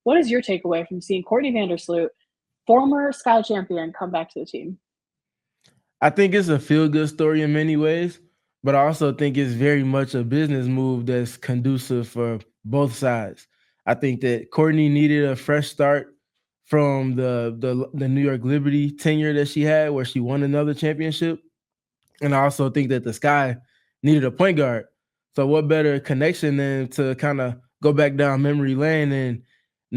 What is your takeaway from seeing Courtney Vandersloot, former Sky champion, come back to the team? I think it's a feel-good story in many ways, but I also think it's very much a business move that's conducive for both sides. I think that Courtney needed a fresh start from the New York Liberty tenure that she had, where she won another championship, and I also think that the Sky needed a point guard. So what better connection than to kind of go back down memory lane and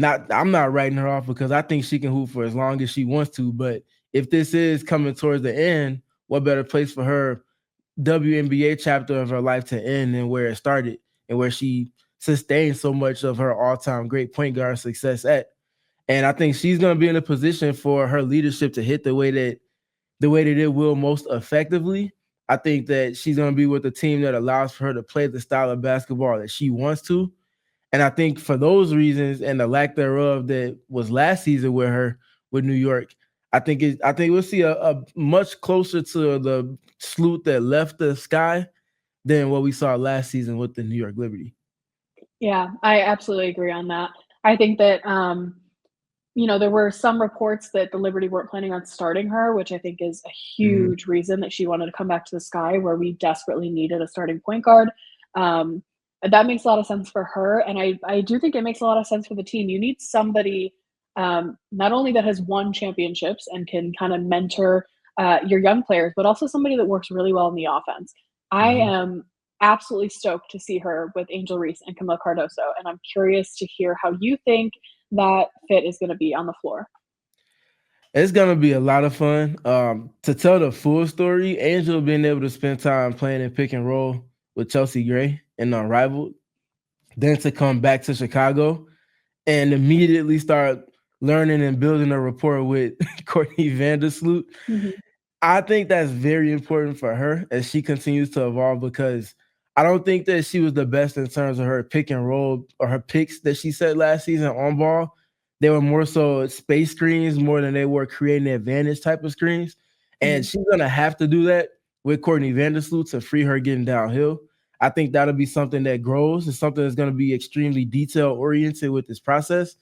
I'm not writing her off because I think she can hoop for as long as she wants to. But if this is coming towards the end, what better place for her WNBA chapter of her life to end than where it started and where she sustained so much of her all-time great point guard success at. And I think she's going to be in a position for her leadership to hit the way that it will most effectively. I think that she's going to be with a team that allows for her to play the style of basketball that she wants to. And I think for those reasons and the lack thereof that was last season with her with New York, I think we'll see a much closer to the Sloot that left the Sky than what we saw last season with the New York Liberty. Yeah, I absolutely agree on that. I think that there were some reports that the Liberty weren't planning on starting her, which I think is a huge reason that she wanted to come back to the Sky, where we desperately needed a starting point guard. That makes a lot of sense for her, and I do think it makes a lot of sense for the team. You need somebody not only that has won championships and can kind of mentor your young players, but also somebody that works really well in the offense. I am absolutely stoked to see her with Angel Reese and Camila Cardoso, and I'm curious to hear how you think that fit is going to be on the floor. It's going to be a lot of fun. To tell the full story, Angel being able to spend time playing in pick and roll with Chelsea Gray and Unrivaled, then to come back to Chicago and immediately start learning and building a rapport with Courtney Vandersloot. I think that's very important for her as she continues to evolve, because I don't think that she was the best in terms of her pick and roll or her picks that she set last season on ball. They were more so space screens more than they were creating advantage type of screens. And she's going to have to do that with Courtney Vandersloot to free her getting downhill. I think that'll be something that grows and something that's going to be extremely detail oriented with this process.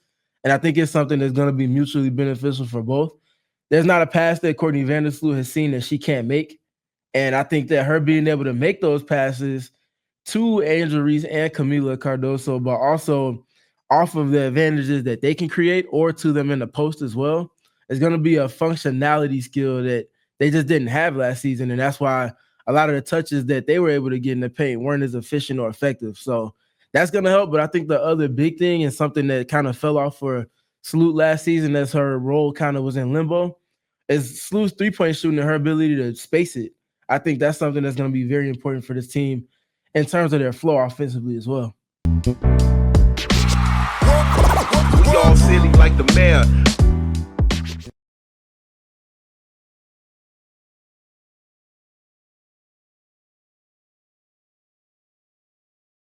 And I think it's something that's going to be mutually beneficial for both. There's not a pass that Courtney Vandersloot has seen that she can't make. And I think that her being able to make those passes to Angel Reese and Camila Cardoso, but also off of the advantages that they can create or to them in the post as well, is going to be a functionality skill that they just didn't have last season. And that's why a lot of the touches that they were able to get in the paint weren't as efficient or effective. So that's going to help. But I think the other big thing and something that kind of fell off for Sloot last season as her role kind of was in limbo is Sloot's three-point shooting and her ability to space it. I think that's something that's going to be very important for this team in terms of their flow offensively as well. We all silly like the mayor.